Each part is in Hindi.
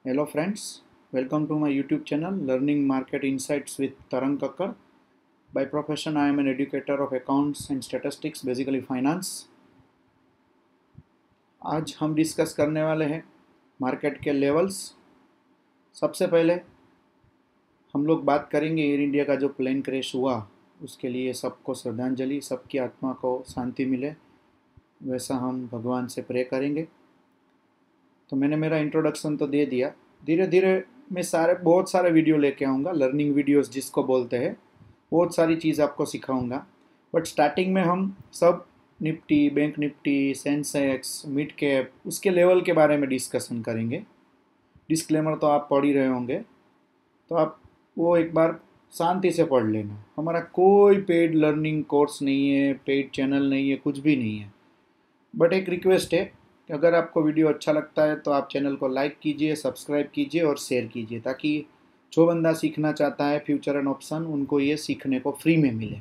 Hello friends, welcome to my YouTube channel Learning Market Insights with Tarang Kakkar. By profession I am an educator of accounts and statistics, basically finance. आज हम डिस्कस करने वाले हैं मार्केट के लेवल्स। सबसे पहले हम लोग बात करेंगे एयर इंडिया का जो प्लेन क्रैश हुआ उसके लिए सबको श्रद्धांजलि, सबकी आत्मा को शांति मिले वैसा हम भगवान से प्रे करेंगे। तो मैंने मेरा इंट्रोडक्शन तो दे दिया, धीरे धीरे मैं बहुत सारे वीडियो लेके आऊँगा, लर्निंग वीडियोस जिसको बोलते हैं। बहुत सारी चीज़ आपको सिखाऊंगा। बट स्टार्टिंग में हम सब Nifty, bank Nifty, Sensex, mid cap उसके लेवल के बारे में डिस्कशन करेंगे। डिस्क्लेमर तो आप पढ़ ही रहे होंगे, तो आप वो एक बार शांति से पढ़ लेना। हमारा कोई पेड लर्निंग कोर्स नहीं है, पेड चैनल नहीं है, कुछ भी नहीं है। बट एक रिक्वेस्ट है कि अगर आपको वीडियो अच्छा लगता है तो आप चैनल को लाइक कीजिए, सब्सक्राइब कीजिए और शेयर कीजिए, ताकि जो बंदा सीखना चाहता है फ्यूचर एंड ऑप्शन, उनको ये सीखने को फ्री में मिले।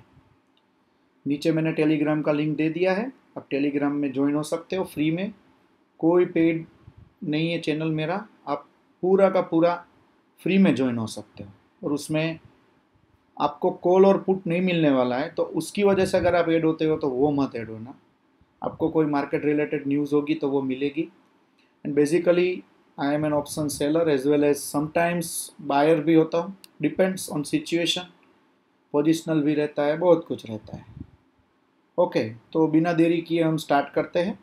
नीचे मैंने टेलीग्राम का लिंक दे दिया है, आप टेलीग्राम में ज्वाइन हो सकते हो फ्री में। कोई पेड नहीं है चैनल मेरा, आप पूरा का पूरा फ्री में ज्वाइन हो सकते हो। और उसमें आपको कॉल और पुट नहीं मिलने वाला है, तो उसकी वजह से अगर आप ऐड होते हो तो वो मत ऐड होना। आपको कोई मार्केट रिलेटेड न्यूज़ होगी तो वो मिलेगी। And basically I am an option seller as well as sometimes buyer भी होता हूँ, डिपेंड्स ऑन सिचुएशन। पोजिशनल भी रहता है, बहुत कुछ रहता है। ओके, तो बिना देरी किए हम स्टार्ट करते हैं।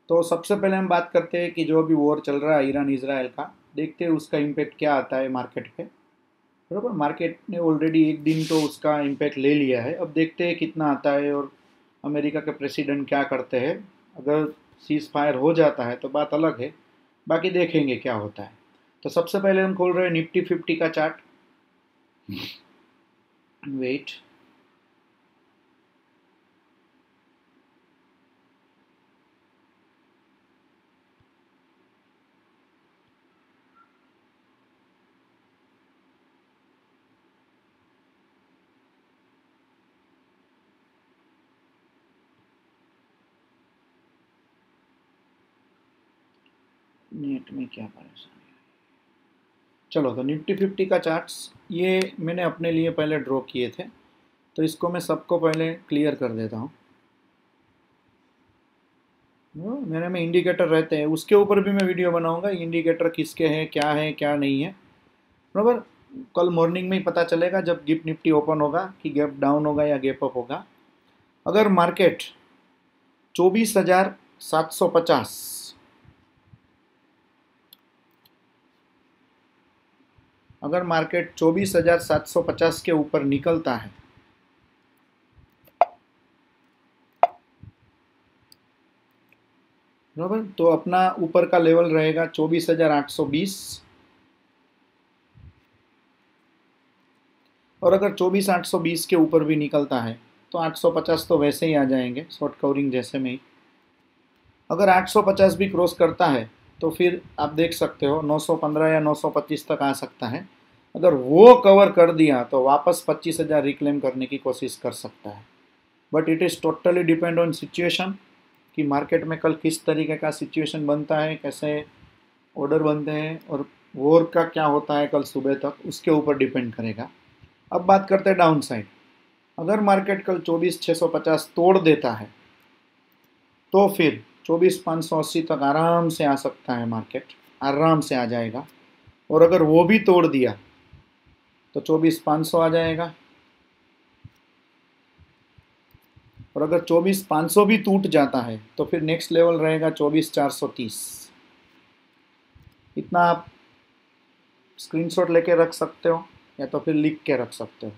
तो सबसे पहले हम बात करते हैं कि जो अभी वॉर चल रहा है ईरान इजराइल का, देखते हैं उसका इम्पैक्ट क्या आता है मार्केट पे। बराबर, मार्केट ने ऑलरेडी एक दिन तो उसका इम्पैक्ट ले लिया है, अब देखते हैं कितना आता है और अमेरिका के प्रेसिडेंट क्या करते हैं। अगर सीज फायर हो जाता है तो बात अलग है, बाकी देखेंगे क्या होता है। तो सबसे पहले हम खोल रहे हैं निफ्टी 50 का चार्ट। वेट, नेट में क्या परेशानी है। चलो, तो निफ्टी 50 का चार्ट्स ये मैंने अपने लिए पहले ड्रॉ किए थे, तो इसको मैं सबको पहले क्लियर कर देता हूँ। मेरे में इंडिकेटर रहते हैं, उसके ऊपर भी मैं वीडियो बनाऊंगा, इंडिकेटर किसके हैं, क्या नहीं है। बराबर, कल मॉर्निंग में ही पता चलेगा जब गिफ्ट निफ्टी ओपन होगा कि गैप डाउन होगा या गैप अप होगा। अगर मार्केट 24,750, अगर मार्केट 24,750 के ऊपर निकलता है बराबर, तो अपना ऊपर का लेवल रहेगा 24,820। और अगर 24,820 के ऊपर भी निकलता है तो 850 तो वैसे ही आ जाएंगे शॉर्ट कवरिंग जैसे में ही। अगर 850 भी क्रॉस करता है तो फिर आप देख सकते हो 915 या 925 तक आ सकता है। अगर वो कवर कर दिया तो वापस 25,000 रिक्लेम करने की कोशिश कर सकता है। But it is totally depend on situation कि मार्केट में कल किस तरीके का सिचुएशन बनता है, कैसे ऑर्डर बनते हैं और वॉर का क्या होता है कल सुबह तक, उसके ऊपर डिपेंड करेगा। अब बात करते हैं डाउन साइड। अगर मार्केट कल 24,650 तोड़ देता है तो फिर 24,580 तक आराम से आ सकता है, मार्केट आराम से आ जाएगा। और अगर वो भी तोड़ दिया तो 24,500 आ जाएगा। और अगर 24,500 भी टूट जाता है तो फिर नेक्स्ट लेवल रहेगा 24,430। इतना आप स्क्रीनशॉट लेके रख सकते हो या तो फिर लिख के रख सकते हो।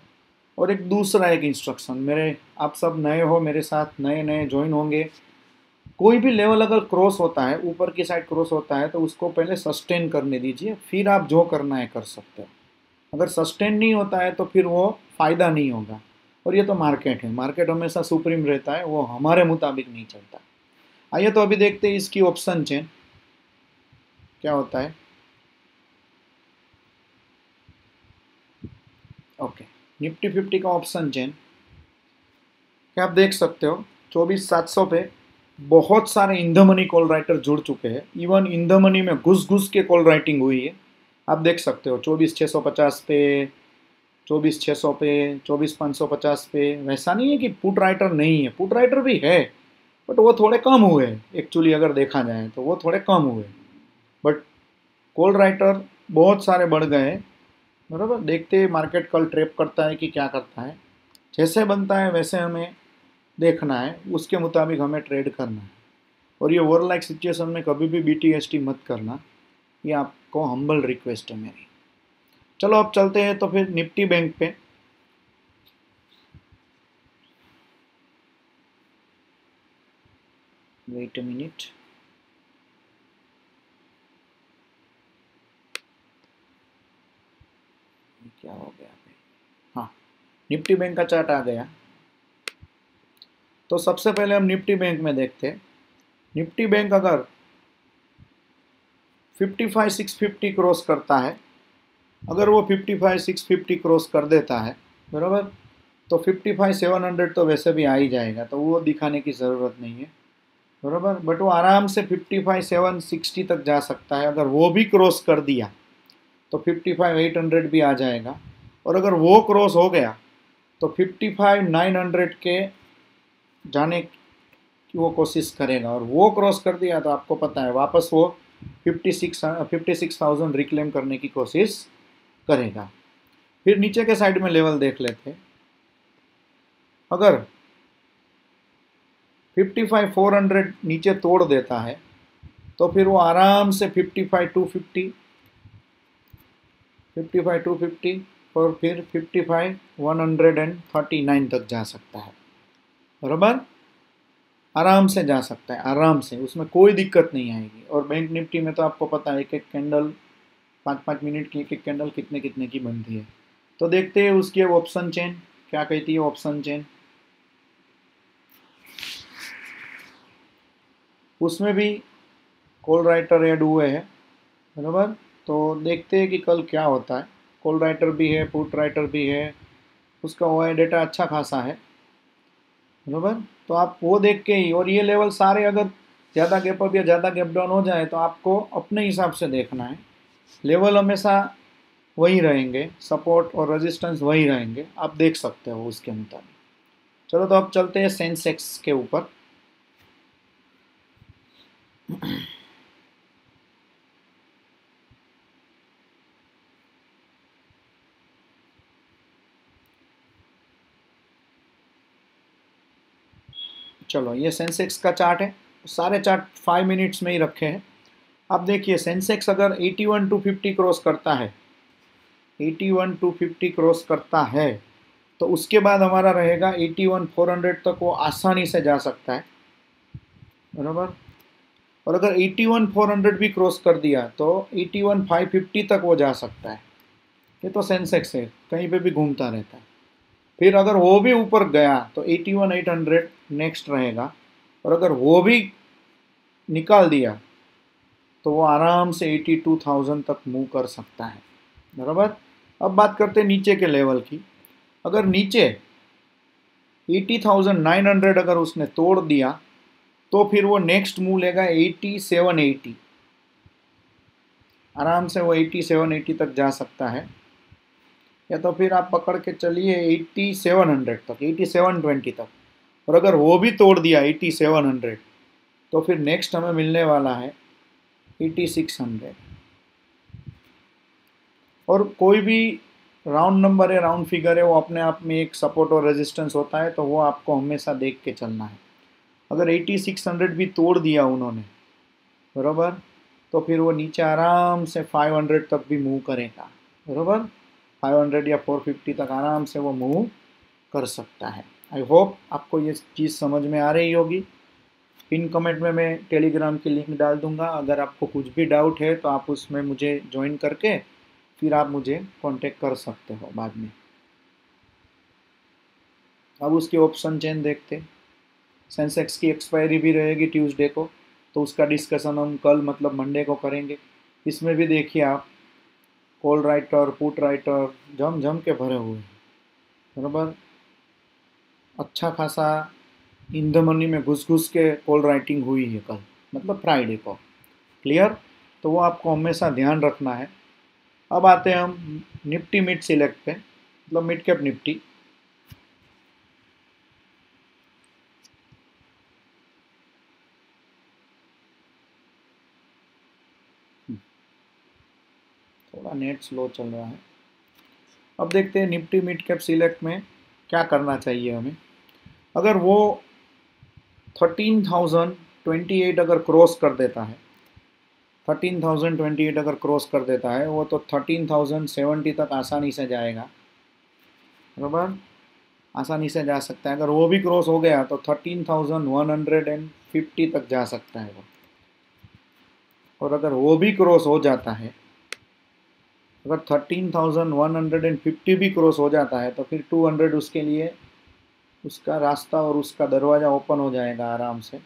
और एक दूसरा एक इंस्ट्रक्शन, मेरे आप सब नए हो, मेरे साथ नए नए ज्वाइन होंगे, कोई भी लेवल अगर क्रॉस होता है, ऊपर की साइड क्रॉस होता है, तो उसको पहले सस्टेन करने दीजिए, फिर आप जो करना है कर सकते हो। अगर सस्टेन नहीं होता है तो फिर वो फ़ायदा नहीं होगा। और ये तो मार्केट है, मार्केट हमेशा सुप्रीम रहता है, वो हमारे मुताबिक नहीं चलता। आइए तो अभी देखते हैं इसकी ऑप्शन चेन क्या होता है। ओके, निफ्टी 50 का ऑप्शन चेन क्या आप देख सकते हो 24,700 पे बहुत सारे in the money call writer जुड़ चुके हैं। इवन इन द मनी में घुस घुस के कॉल राइटिंग हुई है। आप देख सकते हो 24,650 पे, 24,600 पे, 24,550 पे। वैसा नहीं है कि पुट राइटर नहीं है, पुट राइटर भी है, बट वो थोड़े कम हुए एक्चुअली। अगर देखा जाए तो वो थोड़े कम हुए, बट कॉल राइटर बहुत सारे बढ़ गए हैं। बराबर, देखते हैं मार्केट कल ट्रेप करता है कि क्या करता है। जैसे बनता है वैसे हमें देखना है, उसके मुताबिक हमें ट्रेड करना है। और ये ओवर लाइक सिचुएशन में कभी भी BTST मत करना, ये आपको हम्बल रिक्वेस्ट है मेरी। चलो अब चलते हैं तो फिर निफ्टी बैंक पे। वेट अ मिनट, क्या हो गया? हाँ, निफ्टी बैंक का चार्ट आ गया। तो सबसे पहले हम निफ्टी बैंक में देखते हैं। निफ्टी बैंक अगर 55,650 क्रॉस करता है, अगर वो 55,650 क्रॉस कर देता है, बराबर, तो 55,700 तो वैसे भी आ ही जाएगा, तो वो दिखाने की ज़रूरत नहीं है, बराबर। बट वो आराम से 55,760 तक जा सकता है। अगर वो भी क्रॉस कर दिया तो 55,800 भी आ जाएगा। और अगर वो क्रॉस हो गया तो 55,900 के जाने की वो कोशिश करेगा। और वो क्रॉस कर दिया तो आपको पता है वापस वो 56,000 रिक्लेम करने की कोशिश करेगा। फिर नीचे के साइड में लेवल देख लेते हैं। अगर 55,400 नीचे तोड़ देता है तो फिर वो आराम से 55,250, 55,250 और फिर 55,139 तक जा सकता है, बराबर। आराम से जा सकता है, आराम से, उसमें कोई दिक्कत नहीं आएगी। और बैंक निफ्टी में तो आपको पता है एक एक कैंडल, 5-5 मिनट की एक एक कैंडल कितने कितने की बनती है। तो देखते हैं उसकी ऑप्शन चेन क्या कहती है। ऑप्शन चेन उसमें भी कॉल राइटर ऐड हुए हैं, बराबर। तो देखते हैं कि कल क्या होता है। कॉल राइटर भी है, पुट राइटर भी है, उसका OI डेटा अच्छा खासा है, बराबर। तो आप वो देख के ही, और ये लेवल सारे अगर ज़्यादा गैप अप या ज़्यादा गैप डाउन हो जाए तो आपको अपने हिसाब से देखना है। लेवल हमेशा वही रहेंगे, सपोर्ट और रेजिस्टेंस वही रहेंगे, आप देख सकते हो उसके मुताबिक। चलो तो अब चलते हैं सेंसेक्स के ऊपर। चलो ये सेंसेक्स का चार्ट है, सारे चार्ट 5 मिनट्स में ही रखे हैं। अब देखिए सेंसेक्स अगर 81,250 क्रॉस करता है, 81,250 क्रॉस करता है, तो उसके बाद हमारा रहेगा 81,400 तक, वो आसानी से जा सकता है, बराबर। और अगर 81,400 भी क्रॉस कर दिया तो 81,550 तक वो जा सकता है। ये तो सेंसेक्स है, कहीं पे भी घूमता रहता है। फिर अगर वो भी ऊपर गया तो 81,800 नेक्स्ट रहेगा। और अगर वो भी निकाल दिया तो वो आराम से 82,000 तक मूव कर सकता है, बराबर। अब बात करते हैं नीचे के लेवल की। अगर नीचे 80,900 अगर उसने तोड़ दिया तो फिर वो नेक्स्ट मूव लेगा 8780, आराम से वो 8780 तक जा सकता है। या तो फिर आप पकड़ के चलिए 8700 तक, 8720 तक। और अगर वो भी तोड़ दिया 8700 तो फिर नेक्स्ट हमें मिलने वाला है 8600। और कोई भी राउंड नंबर है, राउंड फिगर है, वो अपने आप में एक सपोर्ट और रेजिस्टेंस होता है, तो वो आपको हमेशा देख के चलना है। अगर 8600 भी तोड़ दिया उन्होंने, बराबर, तो फिर वो नीचे आराम से 500 तक भी मूव करेगा, बराबर। 500 या 450 तक आराम से वो मूव कर सकता है। आई होप आपको ये चीज़ समझ में आ रही होगी। पिन कमेंट में मैं टेलीग्राम की लिंक डाल दूंगा। अगर आपको कुछ भी डाउट है तो आप उसमें मुझे ज्वाइन करके फिर आप मुझे कांटेक्ट कर सकते हो बाद में। अब उसकी ऑप्शन चेन देखते। सेंसेक्स की एक्सपायरी भी रहेगी ट्यूसडे को, तो उसका डिस्कशन हम कल मतलब मंडे को करेंगे। इसमें भी देखिए आप, कॉल राइटर, पुट राइटर जम जम के भरे हुए हैं, बराबर। अच्छा खासा इन द मनी में घुस घुस के कॉल राइटिंग हुई है कल, मतलब फ्राइडे को। क्लियर? तो वो आपको हमेशा ध्यान रखना है। अब आते हैं हम निफ्टी मिड सिलेक्ट पे, मतलब मिड कैप निफ्टी। थोड़ा नेट स्लो चल रहा है। अब देखते हैं निफ्टी मिड कैप सिलेक्ट में क्या करना चाहिए हमें। अगर वो 13,028 अगर क्रॉस कर देता है, 13,028 अगर क्रॉस कर देता है वो, तो 13,070 तक आसानी से जाएगा। बराबर, आसानी से जा सकता है। अगर वो भी क्रॉस हो गया तो 13,150 तक जा सकता है वो। और अगर वो भी क्रॉस हो जाता है, अगर 13,150 भी क्रॉस हो जाता है, तो फिर 200 उसके लिए उसका रास्ता और उसका दरवाज़ा ओपन हो जाएगा आराम से।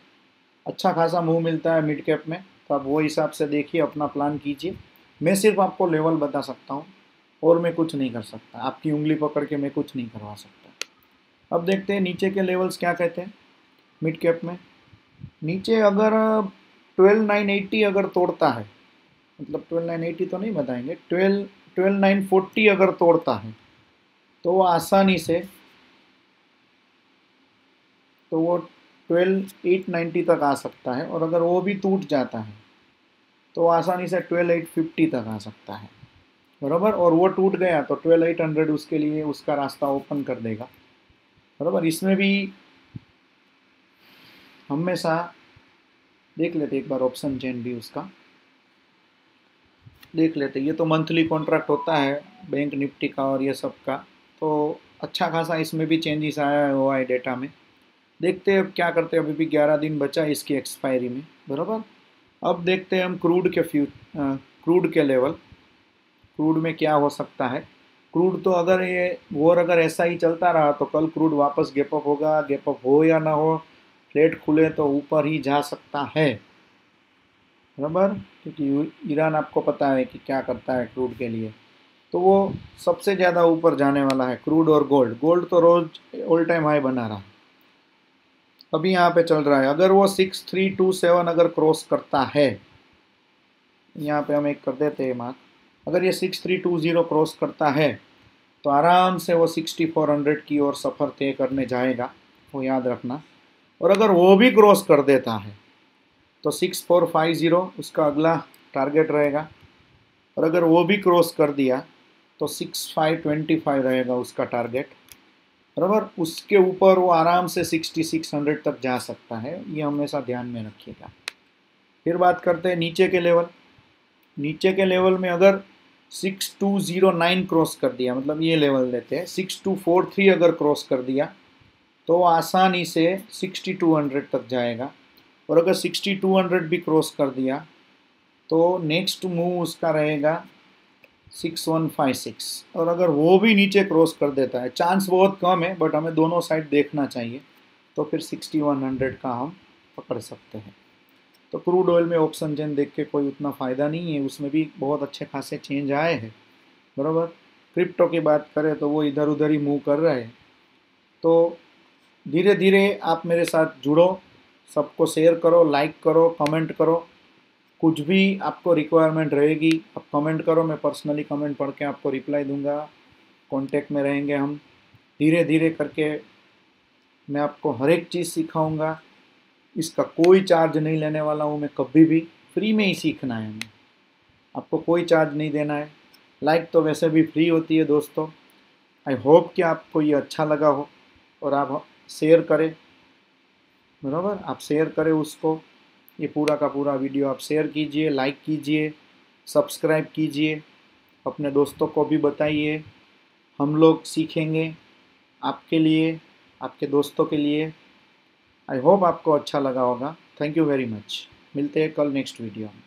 अच्छा खासा मूव मिलता है मिड कैप में, तो आप वो हिसाब से देखिए, अपना प्लान कीजिए। मैं सिर्फ आपको लेवल बता सकता हूँ और मैं कुछ नहीं कर सकता, आपकी उंगली पकड़ के मैं कुछ नहीं करवा सकता। अब देखते हैं नीचे के लेवल्स क्या कहते हैं मिड कैप में। नीचे अगर 12,980 अगर तोड़ता है, मतलब 12,980 तो नहीं बताएंगे, 12,940 अगर तोड़ता है, तो वो आसानी से, तो वो 12,890 तक आ सकता है। और अगर वो भी टूट जाता है तो आसानी से 12,850 तक आ सकता है। बराबर, और वो टूट गया तो 12,800 उसके लिए उसका रास्ता ओपन कर देगा। बराबर, इसमें भी हमेशा देख लेते एक बार ऑप्शन चेन भी उसका देख लेते। ये तो मंथली कॉन्ट्रैक्ट होता है बैंक निफ्टी का और ये सब का, तो अच्छा खासा इसमें भी चेंजेस आया हुआ है डेटा में। देखते हैं अब क्या करते हैं, अभी भी 11 दिन बचा है इसकी एक्सपायरी में। बराबर, अब देखते हैं हम क्रूड के लेवल। क्रूड में क्या हो सकता है। क्रूड तो अगर ये वॉर अगर ऐसा ही चलता रहा तो कल क्रूड वापस गैप अप होगा, गैप अप हो या ना हो, फ्लेट खुले तो ऊपर ही जा सकता है। बराबर, क्योंकि ईरान आपको पता है कि क्या करता है क्रूड के लिए। तो वो सबसे ज़्यादा ऊपर जाने वाला है क्रूड। और गोल्ड, गोल्ड तो रोज ऑल टाइम हाई बना रहा है, अभी यहाँ पे चल रहा है। अगर वो 6327 अगर क्रॉस करता है, यहाँ पे हम एक कर देते हैं मार्क, अगर ये 6320 क्रॉस करता है तो आराम से वो 6400 की ओर सफ़र तय करने जाएगा, वो याद रखना। और अगर वो भी क्रॉस कर देता है तो 6450 उसका अगला टारगेट रहेगा। और अगर वो भी क्रॉस कर दिया तो 6525 रहेगा उसका टारगेट। बराबर, उसके ऊपर वो आराम से 6600 तक जा सकता है, ये हमेशा ध्यान में रखिएगा। फिर बात करते हैं नीचे के लेवल। नीचे के लेवल में अगर 6209 क्रॉस कर दिया, मतलब ये लेवल लेते हैं, 6243 अगर क्रॉस कर दिया तो आसानी से 6200 तक जाएगा। और अगर 6200 भी क्रॉस कर दिया तो नेक्स्ट मूव उसका रहेगा 6156। और अगर वो भी नीचे क्रॉस कर देता है, चांस बहुत कम है बट हमें दोनों साइड देखना चाहिए, तो फिर 6100 का हम पकड़ सकते हैं। तो क्रूड ऑयल में ऑप्शन चेन देख के कोई उतना फ़ायदा नहीं है, उसमें भी बहुत अच्छे खासे चेंज आए हैं। बराबर, क्रिप्टो की बात करें तो वो इधर उधर ही मूव कर रहे हैं। तो धीरे धीरे आप मेरे साथ जुड़ो, सबको शेयर करो, लाइक करो, कमेंट करो। कुछ भी आपको रिक्वायरमेंट रहेगी आप कमेंट करो, मैं पर्सनली कमेंट पढ़ के आपको रिप्लाई दूंगा। कांटेक्ट में रहेंगे हम। धीरे धीरे करके मैं आपको हर एक चीज़ सिखाऊंगा, इसका कोई चार्ज नहीं लेने वाला हूँ मैं कभी भी, फ्री में ही सीखना है हमें, आपको कोई चार्ज नहीं देना है। लाइक तो वैसे भी फ्री होती है दोस्तों। आई होप कि आपको ये अच्छा लगा हो और आप शेयर करें। बराबर, आप शेयर करें उसको, ये पूरा का पूरा वीडियो आप शेयर कीजिए, लाइक कीजिए, सब्सक्राइब कीजिए, अपने दोस्तों को भी बताइए। हम लोग सीखेंगे आपके लिए, आपके दोस्तों के लिए। आई होप आपको अच्छा लगा होगा। Thank you very much. मिलते हैं कल नेक्स्ट वीडियो में।